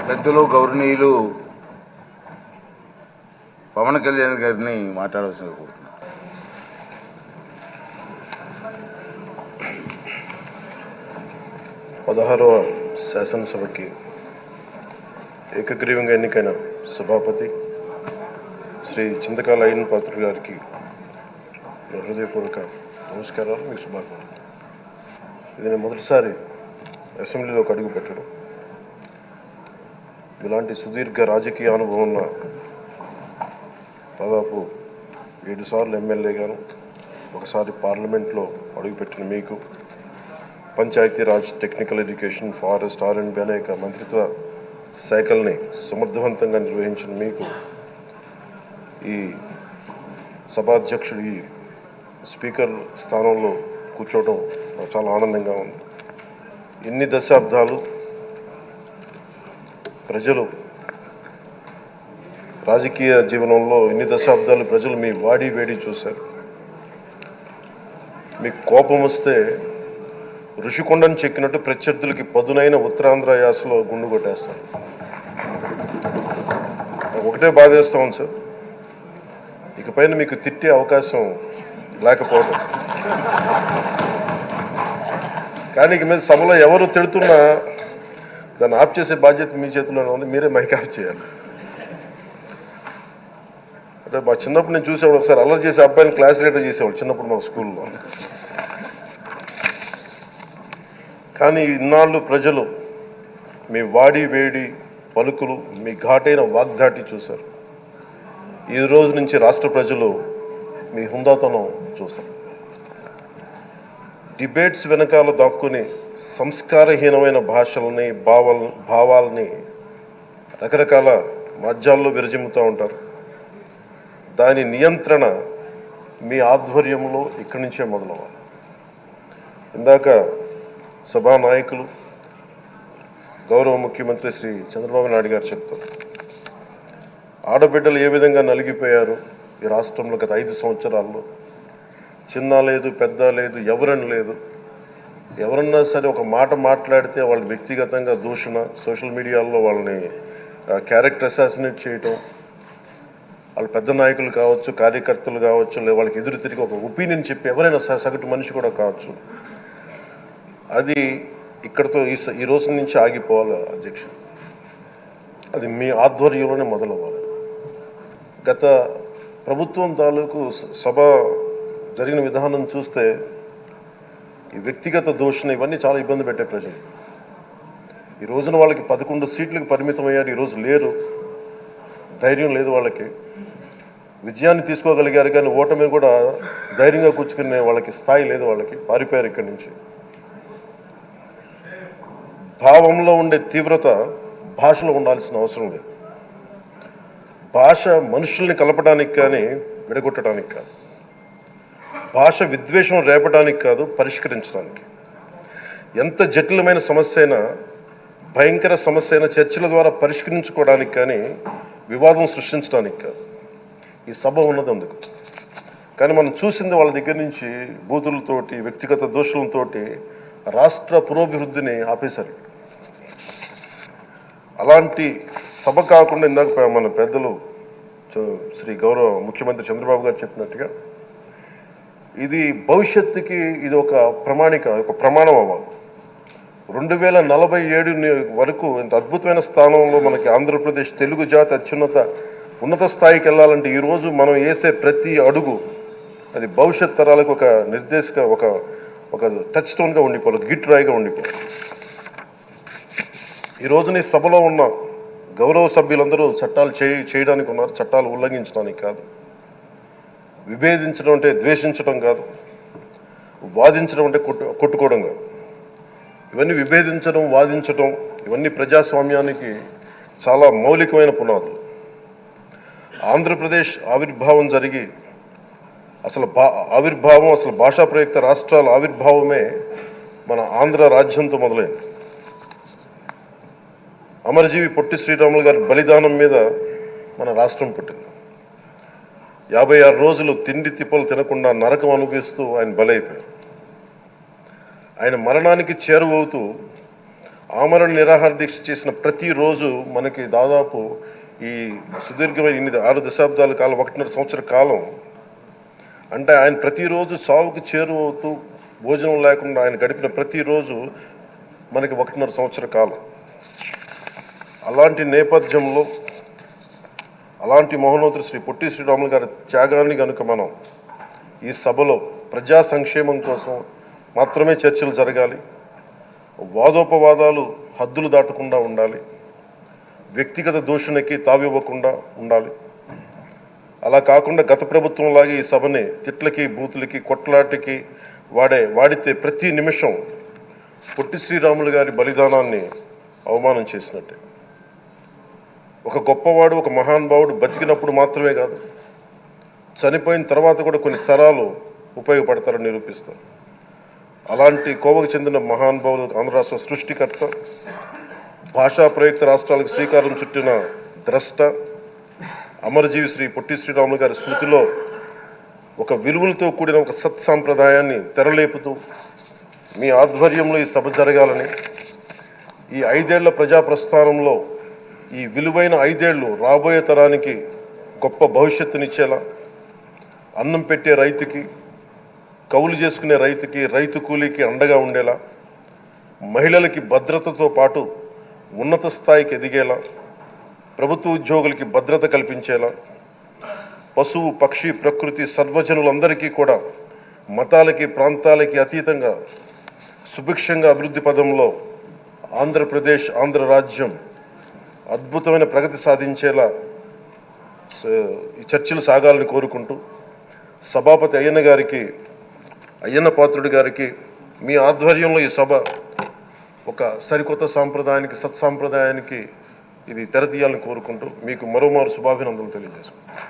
పెద్దలు గౌరవనీయులు పవన్ కళ్యాణ్ గారిని మాట్లాడవలసిన కోరుతున్నాను. పదహారవ శాసనసభకి ఏకగ్రీవంగా ఎన్నికైన సభాపతి శ్రీ చింతకాయల అయ్యన్న పాత్రుడు గారికి హృదయపూర్వక నమస్కారాలు, మీకు శుభాకాంక్షలు. ఇది నేను మొదటిసారి అసెంబ్లీలోకి అడుగు పెట్టడం. ఇలాంటి సుదీర్ఘ రాజకీయ అనుభవం ఉన్న దాదాపు 7 సార్లు ఎమ్మెల్యేగాను, ఒకసారి పార్లమెంట్లో అడుగుపెట్టిన మీకు, Panchayati Raj, technical education, forest, R&B అనేక మంత్రిత్వ శాఖల్ని సమర్థవంతంగా నిర్వహించిన మీకు ఈ సభాధ్యక్షుడు, ఈ స్పీకర్ స్థానంలో కూర్చోవడం నాకు చాలా ఆనందంగా ఉంది. ఎన్ని దశాబ్దాలు ప్రజలు రాజకీయ జీవనంలో, ఎన్ని దశాబ్దాలు ప్రజలు మీ వాడి వేడి చూశారు. మీకు కోపం వస్తే ఋషికొండను చెక్కినట్టు ప్రత్యర్థులకి పదునైన ఉత్తరాంధ్ర యాసలో గుండు కొట్టేస్తారు. ఒకటే బాధేస్తా ఉంది సార్, ఇకపైన మీకు తిట్టే అవకాశం లేకపోవడం. కానీ ఇక మీద సభలో ఎవరు తిడుతున్నా దాన్ని ఆఫ్ చేసే బాధ్యత మీ చేతిలోనే ఉంది. మీరే మైక్ ఆఫ్ చేయాలి. అంటే మా చిన్నప్పుడు నేను చూసేవాడు, ఒకసారి అల్లరి చేసే అబ్బాయిని క్లాస్ లీడర్ చేసేవాడు చిన్నప్పుడు మా స్కూల్లో. కానీ ఇన్నాళ్ళు ప్రజలు మీ వాడి వేడి పలుకులు, మీ ఘాటైన వాగ్దాటి చూశారు. ఈ రోజు నుంచి రాష్ట్ర ప్రజలు మీ హుందాతనం చూస్తారు. డిబేట్స్ వెనకాల దాక్కుని సంస్కారహీనమైన భాషల్ని, భావాలని రకరకాల మాధ్యాల్లో విరజిమ్ముతూ ఉంటారు. దాని నియంత్రణ మీ ఆధ్వర్యంలో ఇక్కడి నుంచే మొదలవ్వాలి. ఇందాక సభానాయకులు గౌరవ ముఖ్యమంత్రి శ్రీ చంద్రబాబు నాయుడు గారు చెప్తారు, ఆడబిడ్డలు ఏ విధంగా నలిగిపోయారు ఈ రాష్ట్రంలో గత 5 సంవత్సరాల్లో. చిన్న లేదు, పెద్ద లేదు, ఎవరని లేదు. ఎవరన్నా సరే ఒక మాట మాట్లాడితే వాళ్ళు వ్యక్తిగతంగా దూషణ, సోషల్ మీడియాలో వాళ్ళని క్యారెక్టర్ అసాసినేట్ చేయటం, వాళ్ళు పెద్ద నాయకులు కావచ్చు, కార్యకర్తలు కావచ్చు, లేదా వాళ్ళకి ఎదురు తిరిగి ఒక ఒపీనియన్ చెప్పి ఎవరైనా సగటు మనిషి కూడా కావచ్చు, అది ఇక్కడితో ఈ రోజు నుంచి ఆగిపోవాలి అధ్యక్ష. అది మీ ఆధ్వర్యంలోనే మొదలవ్వాలి. గత ప్రభుత్వం తాలూకు సభ జరిగిన విధానం చూస్తే ఈ వ్యక్తిగత దూషణ ఇవన్నీ చాలా ఇబ్బంది పెట్టే ప్రజలు. ఈ రోజున వాళ్ళకి 11 సీట్లకు పరిమితం అయ్యారు, ఈరోజు లేరు, ధైర్యం లేదు వాళ్ళకి. విజయాన్ని తీసుకోగలిగారు కానీ ఓటమిని కూడా ధైర్యంగా కూర్చుకునే వాళ్ళకి స్థాయి లేదు, వాళ్ళకి పారిపోయారు ఇక్కడి నుంచి. భావంలో ఉండే తీవ్రత భాషలో ఉండాల్సిన అవసరం లేదు. భాష మనుషుల్ని కలపడానికి కానీ విడగొట్టడానికి కాదు. భాష విద్వేషం రేపడానికి కాదు, పరిష్కరించడానికి. ఎంత జటిలమైన సమస్య అయినా, భయంకర సమస్య అయినా చర్చల ద్వారా పరిష్కరించుకోవడానికి కానీ వివాదం సృష్టించడానికి కాదు. ఈ సభ ఉన్నది అందుకు. కానీ మనం చూసింది వాళ్ళ దగ్గర నుంచి బూతులతోటి, వ్యక్తిగత దోషులతోటి రాష్ట్ర పురోభివృద్ధిని ఆపేశారు. అలాంటి సభ కాకుండా ఇందాక మన పెద్దలు శ్రీ గౌరవ ముఖ్యమంత్రి చంద్రబాబు గారు చెప్పినట్టుగా ఇది భవిష్యత్తుకి ఇది ఒక ప్రమాణం అవ్వాలి. 2047 వరకు ఇంత అద్భుతమైన స్థానంలో మనకి ఆంధ్రప్రదేశ్ తెలుగు జాతి ఉన్నత స్థాయికి వెళ్ళాలంటే ఈరోజు మనం వేసే ప్రతి అడుగు అది భవిష్యత్ తరాలకు ఒక నిర్దేశక, ఒక టచ్ స్టోన్గా ఉండిపోవాలి, గిట్ రాయిగా ఉండిపోవాలి. ఈ రోజున ఈ సభలో ఉన్న గౌరవ సభ్యులందరూ చట్టాలు చేయడానికి ఉన్నారు, చట్టాలు ఉల్లంఘించడానికి కాదు. విభేదించడం అంటే ద్వేషించడం కాదు, వాదించడం అంటే కొట్టుకోవడం కాదు. ఇవన్నీ విభేదించడం, వాదించడం ఇవన్నీ ప్రజాస్వామ్యానికి చాలా మౌలికమైన పునాదులు. ఆంధ్రప్రదేశ్ ఆవిర్భావం జరిగి అసలు భాషా ప్రయుక్త రాష్ట్రాల ఆవిర్భావమే మన ఆంధ్ర రాజ్యంతో మొదలైంది. అమరజీవి పొట్టి శ్రీరాములు గారి బలిదానం మీద మన రాష్ట్రం పుట్టింది. 56 రోజులు తిండి తిప్పలు తినకుండా నరకం అనుభవిస్తూ ఆయన బలైపోయారు. ఆయన మరణానికి చేరువవుతూ ఆమరణ నిరాహార దీక్ష చేసిన ప్రతిరోజు మనకి దాదాపు ఈ సుదీర్ఘమైన 6 దశాబ్దాల కాలం 1.5 సంవత్సర కాలం అంటే ఆయన ప్రతిరోజు చావుకు చేరువవుతూ భోజనం లేకుండా ఆయన గడిపిన ప్రతిరోజు మనకి 1.5 సంవత్సర కాలం. అలాంటి నేపథ్యంలో అలాంటి మహోన్నతుడు శ్రీ పొట్టి శ్రీరాములు గారి త్యాగాన్ని కనుక మనం ఈ సభలో ప్రజా సంక్షేమం కోసం మాత్రమే చర్చలు జరగాలి, వాదోపవాదాలు హద్దులు దాటకుండా ఉండాలి, వ్యక్తిగత దూషణకి తావివ్వకుండా ఉండాలి. అలా కాకుండా గత ప్రభుత్వంలాగే ఈ సభని తిట్లకి బూతులకి కొట్లాటికి వాడితే ప్రతి నిమిషం పొట్టి శ్రీరాములు గారి బలిదానాన్ని అవమానం చేసినట్టే. ఒక గొప్పవాడు ఒక మహానుభావుడు బతికినప్పుడు మాత్రమే కాదు, చనిపోయిన తర్వాత కూడా కొన్ని తరాలు ఉపయోగపడతారని నిరూపిస్తారు. అలాంటి కోవకు చెందిన మహానుభావులు ఆంధ్ర రాష్ట్ర సృష్టికర్త, భాషా ప్రయుక్త రాష్ట్రాలకు శ్రీకారం చుట్టిన ద్రష్ట, అమరజీవి శ్రీ పొట్టి శ్రీరాములు గారి స్మృతిలో ఒక విలువలతో కూడిన ఒక సత్సాంప్రదాయాన్ని తెరలేపుతూ మీ ఆధ్వర్యంలో ఈ సభ జరగాలని, ఈ 5 ఏళ్ల ప్రజాప్రస్థానంలో ఈ విలువైన 5 ఏళ్ళు రాబోయే తరానికి గొప్ప భవిష్యత్తునిచ్చేలా, అన్నం పెట్టే రైతుకి, కౌలు చేసుకునే రైతుకి, రైతు కూలీకి అండగా ఉండేలా, మహిళలకి భద్రతతో పాటు ఉన్నత స్థాయికి ఎదిగేలా, ప్రభుత్వ ఉద్యోగులకి భద్రత కల్పించేలా, పశువు పక్షి ప్రకృతి సర్వజనులందరికీ కూడా మతాలకి ప్రాంతాలకి అతీతంగా సుభిక్షంగా అభివృద్ధి పదంలో ఆంధ్రప్రదేశ్ ఆంధ్ర రాజ్యం అద్భుతమైన ప్రగతి సాధించేలా ఈ చర్చలు సాగాలని కోరుకుంటూ, సభాపతి అయ్యన్న పాత్రుడి గారికి మీ ఆధ్వర్యంలో ఈ సభ ఒక సరికొత్త సాంప్రదాయానికి సత్సాంప్రదాయానికి ఇది తెరతీయాలని కోరుకుంటూ మీకు మరోమారు శుభాభినందనలు తెలియజేసుకుంటాను.